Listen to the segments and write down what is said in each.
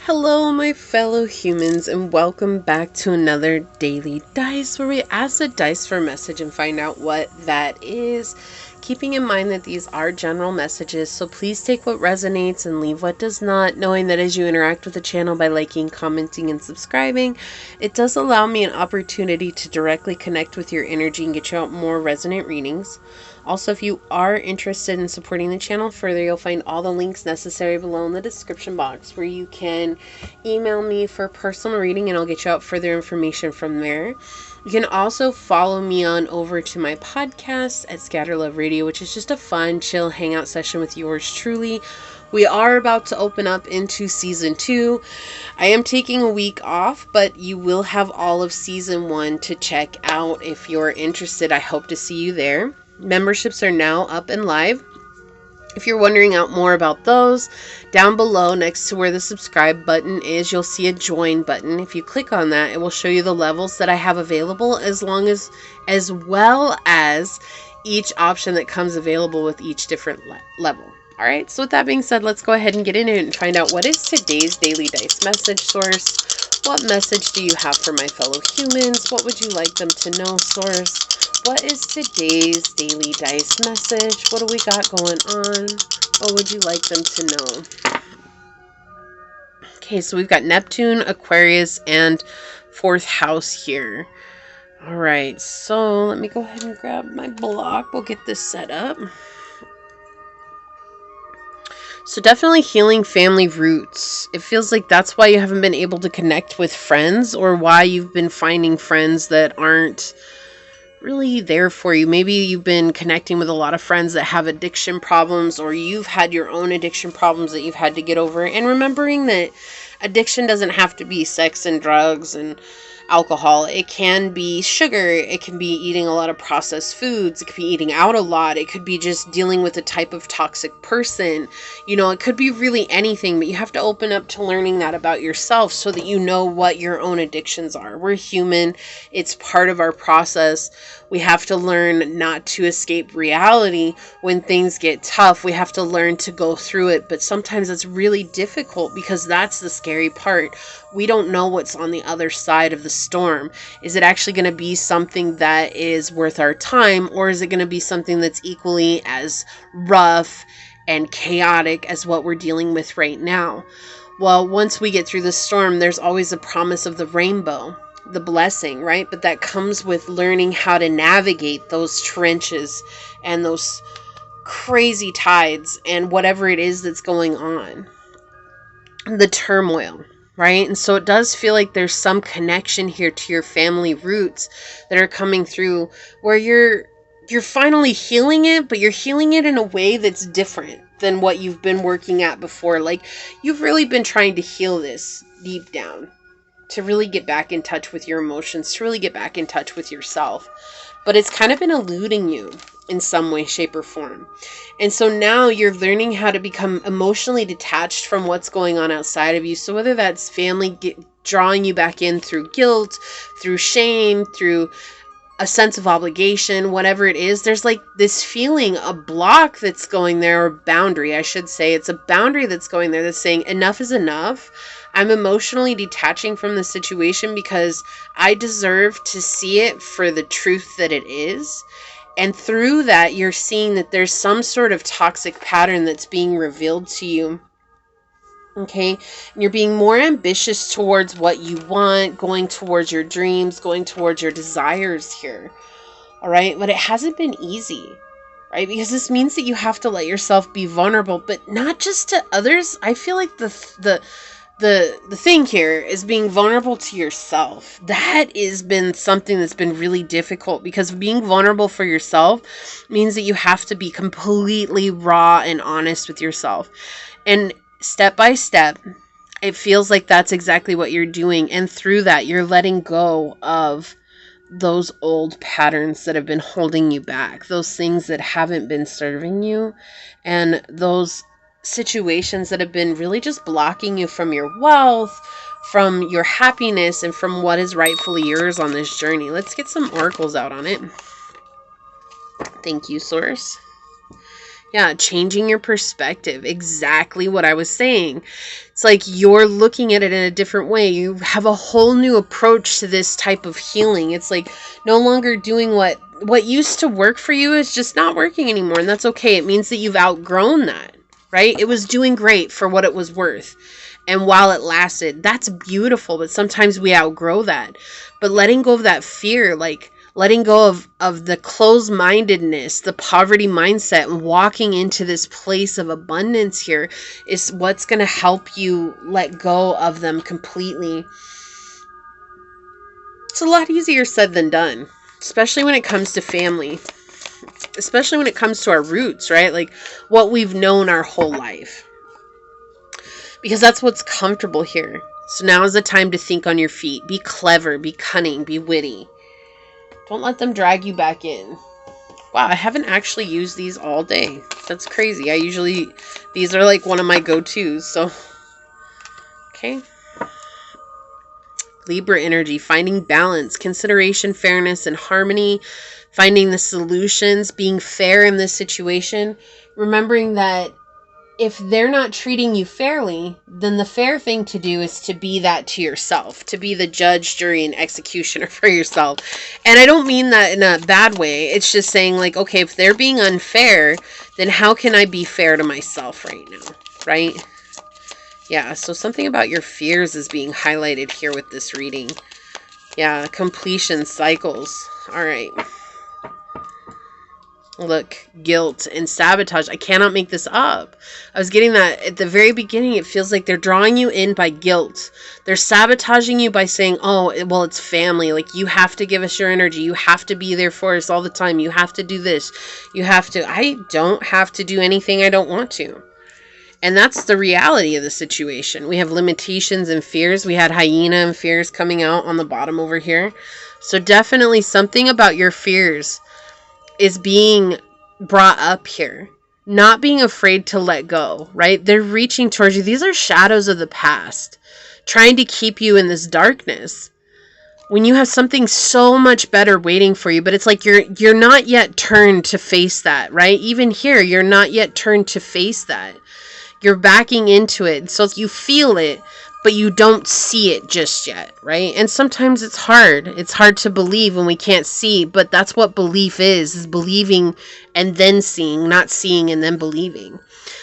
Hello, my fellow humans, and welcome back to another daily dice where we ask the dice for a message and find out what that is. Keeping in mind that these are general messages, so please take what resonates and leave what does not, knowing that as you interact with the channel by liking, commenting, and subscribing, it does allow me an opportunity to directly connect with your energy and get you out more resonant readings. Also, if you are interested in supporting the channel further, you'll find all the links necessary below in the description box where you can email me for personal reading and I'll get you out further information from there. You can also follow me on over to my podcast at Scatterlove Radio, which is just a fun, chill hangout session with yours truly. We are about to open up into season 2. I am taking a week off, but you will have all of season 1 to check out if you're interested. I hope to see you there. Memberships are now up and live. If you're wondering out more about those, down below next to where the subscribe button is, you'll see a join button. If you click on that, it will show you the levels that I have available as well as each option that comes available with each different level. All right, so with that being said, let's go ahead and get into it and find out what is today's daily dice message, source. What message do you have for my fellow humans? What would you like them to know, source? What is today's daily dice message? What do we got going on? What would you like them to know? Okay, so we've got Neptune, Aquarius, and 4th house here. All right, so let me go ahead and grab my block. We'll get this set up. So definitely healing family roots. It feels like that's why you haven't been able to connect with friends, or why you've been finding friends that aren't really there for you. Maybe you've been connecting with a lot of friends that have addiction problems, or you've had your own addiction problems that you've had to get over. And remembering that addiction doesn't have to be sex and drugs and alcohol. It can be sugar. It can be eating a lot of processed foods. It could be eating out a lot. It could be just dealing with a type of toxic person. You know, it could be really anything, but you have to open up to learning that about yourself so that you know what your own addictions are. We're human. It's part of our process. We have to learn not to escape reality when things get tough. We have to learn to go through it, but sometimes it's really difficult because that's the scary part. We don't know what's on the other side of the storm. Is it actually going to be something that is worth our time, or is it going to be something that's equally as rough and chaotic as what we're dealing with right now? Well, once we get through the storm, there's always a promise of the rainbow, the blessing, right? But that comes with learning how to navigate those trenches and those crazy tides and whatever it is that's going on, the turmoil, right? And so it does feel like there's some connection here to your family roots that are coming through, where you're finally healing it, but you're healing it in a way that's different than what you've been working at before. Like, you've really been trying to heal this deep down, to really get back in touch with your emotions, to really get back in touch with yourself. But it's kind of been eluding you in some way, shape, or form. And so now you're learning how to become emotionally detached from what's going on outside of you. So whether that's family drawing you back in through guilt, through shame, through a sense of obligation, whatever it is, there's like this feeling, a block that's going there, or boundary, I should say. It's a boundary that's going there that's saying enough is enough. I'm emotionally detaching from the situation because I deserve to see it for the truth that it is. And through that, you're seeing that there's some sort of toxic pattern that's being revealed to you. Okay, and you're being more ambitious towards what you want, going towards your dreams, going towards your desires here. All right, but it hasn't been easy, right? Because this means that you have to let yourself be vulnerable, but not just to others. I feel like the thing here is being vulnerable to yourself. That has been something that's been really difficult, because being vulnerable for yourself means that you have to be completely raw and honest with yourself. And step by step, it feels like that's exactly what you're doing. And through that, you're letting go of those old patterns that have been holding you back, those things that haven't been serving you, and those situations that have been really just blocking you from your wealth, from your happiness, and from what is rightfully yours on this journey. Let's get some oracles out on it. Thank you, source. Yeah, changing your perspective. Exactly what I was saying. It's like you're looking at it in a different way. You have a whole new approach to this type of healing. It's like no longer doing what used to work for you is just not working anymore, and that's okay. It means that you've outgrown that, right? It was doing great for what it was worth. And while it lasted, that's beautiful, but sometimes we outgrow that. But letting go of that fear, like letting go of the closed-mindedness, the poverty mindset, and walking into this place of abundance here is what's going to help you let go of them completely. It's a lot easier said than done, especially when it comes to family, especially when it comes to our roots, right? Like what we've known our whole life. Because that's what's comfortable here. So now is the time to think on your feet. Be clever, be cunning, be witty. Don't let them drag you back in. Wow, I haven't actually used these all day. That's crazy. These are like one of my go-tos. So, okay. Libra energy, finding balance, consideration, fairness, and harmony. Finding the solutions, being fair in this situation. Remembering that if they're not treating you fairly, then the fair thing to do is to be that to yourself, to be the judge, jury, and executioner for yourself. And I don't mean that in a bad way. It's just saying like, okay, if they're being unfair, then how can I be fair to myself right now, right? Yeah, so something about your fears is being highlighted here with this reading. Yeah, completion cycles. All right. Look, guilt and sabotage. I cannot make this up. I was getting that at the very beginning. It feels like they're drawing you in by guilt. They're sabotaging you by saying, oh, well, it's family. Like, you have to give us your energy. You have to be there for us all the time. You have to do this. You have to. I don't have to do anything I don't want to. And that's the reality of the situation. We have limitations and fears. We had hyena and fears coming out on the bottom over here. So definitely something about your fears is being brought up here. Not being afraid to let go, right? They're reaching towards you. These are shadows of the past, trying to keep you in this darkness. When you have something so much better waiting for you, but it's like you're not yet turned to face that, right? Even here, you're not yet turned to face that. You're backing into it. So you feel it, but you don't see it just yet, right? And sometimes it's hard. It's hard to believe when we can't see, but that's what belief is believing and then seeing, not seeing and then believing.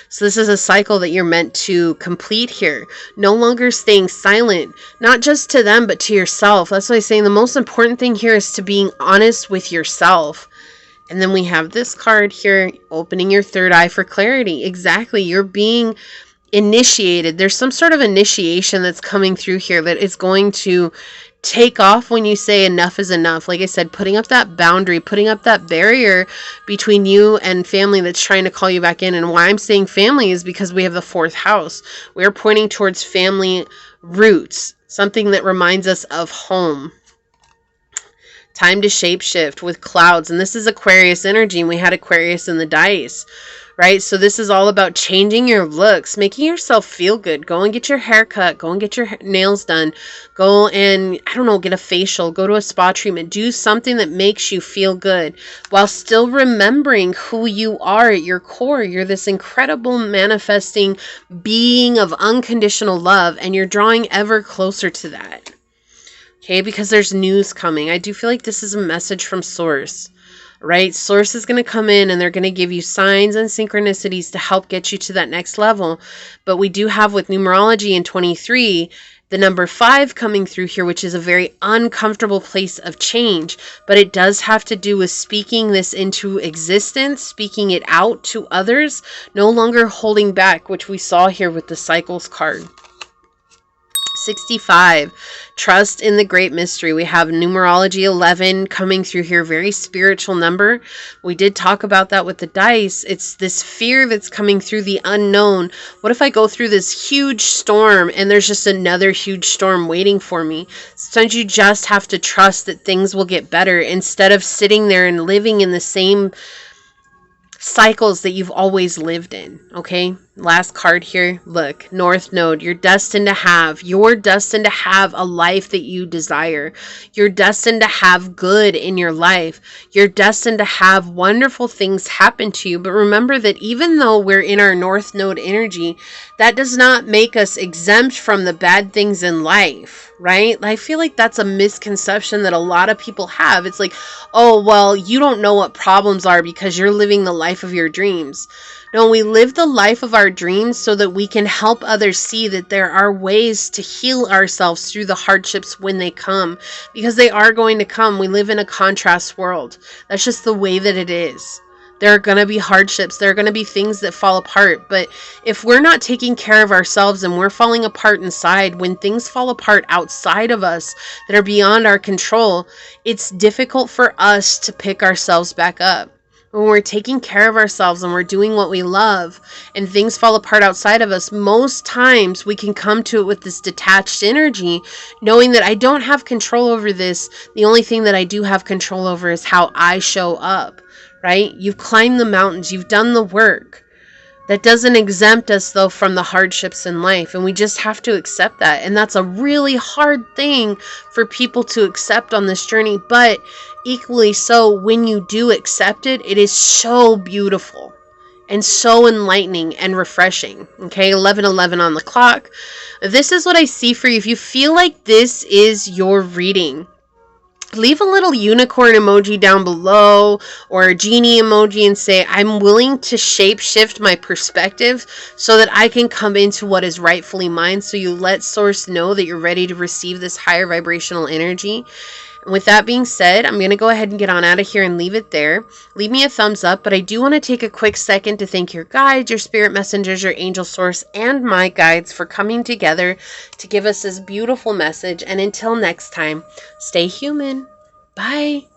So this is a cycle that you're meant to complete here. No longer staying silent, not just to them, but to yourself. That's why I'm saying the most important thing here is to being honest with yourself. And then we have this card here, opening your third eye for clarity. Exactly. You're being initiated. There's some sort of initiation that's coming through here that is going to take off when you say enough is enough. Like I said, putting up that boundary, putting up that barrier between you and family that's trying to call you back in. And why I'm saying family is because we have the fourth house. We're pointing towards family roots, something that reminds us of home. Time to shapeshift with clouds. And this is Aquarius energy. And we had Aquarius in the dice, right? So this is all about changing your looks, making yourself feel good. Go and get your hair cut. Go and get your nails done. Go and, I don't know, get a facial. Go to a spa treatment. Do something that makes you feel good while still remembering who you are at your core. You're this incredible manifesting being of unconditional love, and you're drawing ever closer to that. Okay, because there's news coming. I do feel like this is a message from Source, right? Source is going to come in and they're going to give you signs and synchronicities to help get you to that next level. But we do have with numerology in 23, the number 5 coming through here, which is a very uncomfortable place of change. But it does have to do with speaking this into existence, speaking it out to others, no longer holding back, which we saw here with the Cycles card. 65, trust in the great mystery. We have numerology 11 coming through here, very spiritual number. We did talk about that with the dice. It's this fear that's coming through the unknown. What if I go through this huge storm and there's just another huge storm waiting for me? Sometimes you just have to trust that things will get better instead of sitting there and living in the same cycles that you've always lived in, okay? Last card here. Look, North Node, you're destined to have a life that you desire. You're destined to have good in your life. You're destined to have wonderful things happen to you. But remember that even though we're in our North Node energy, that does not make us exempt from the bad things in life, right? I feel like that's a misconception that a lot of people have. It's like, oh, well, you don't know what problems are because you're living the life of your dreams. No, we live the life of our dreams so that we can help others see that there are ways to heal ourselves through the hardships when they come, because they are going to come. We live in a contrast world. That's just the way that it is. There are going to be hardships. There are going to be things that fall apart. But if we're not taking care of ourselves and we're falling apart inside, when things fall apart outside of us that are beyond our control, it's difficult for us to pick ourselves back up. When we're taking care of ourselves and we're doing what we love and things fall apart outside of us, most times we can come to it with this detached energy, knowing that I don't have control over this. The only thing that I do have control over is how I show up, right? You've climbed the mountains. You've done the work. That doesn't exempt us, though, from the hardships in life, and we just have to accept that. And that's a really hard thing for people to accept on this journey, but equally so, when you do accept it, it is so beautiful and so enlightening and refreshing. Okay, 11:11 on the clock. This is what I see for you. If you feel like this is your reading, leave a little unicorn emoji down below or a genie emoji and say, I'm willing to shape shift my perspective so that I can come into what is rightfully mine. So you let source know that you're ready to receive this higher vibrational energy. And with that being said, I'm going to go ahead and get on out of here and leave it there. Leave me a thumbs up, but I do want to take a quick second to thank your guides, your spirit messengers, your angel source, and my guides for coming together to give us this beautiful message. And until next time, stay human. Bye.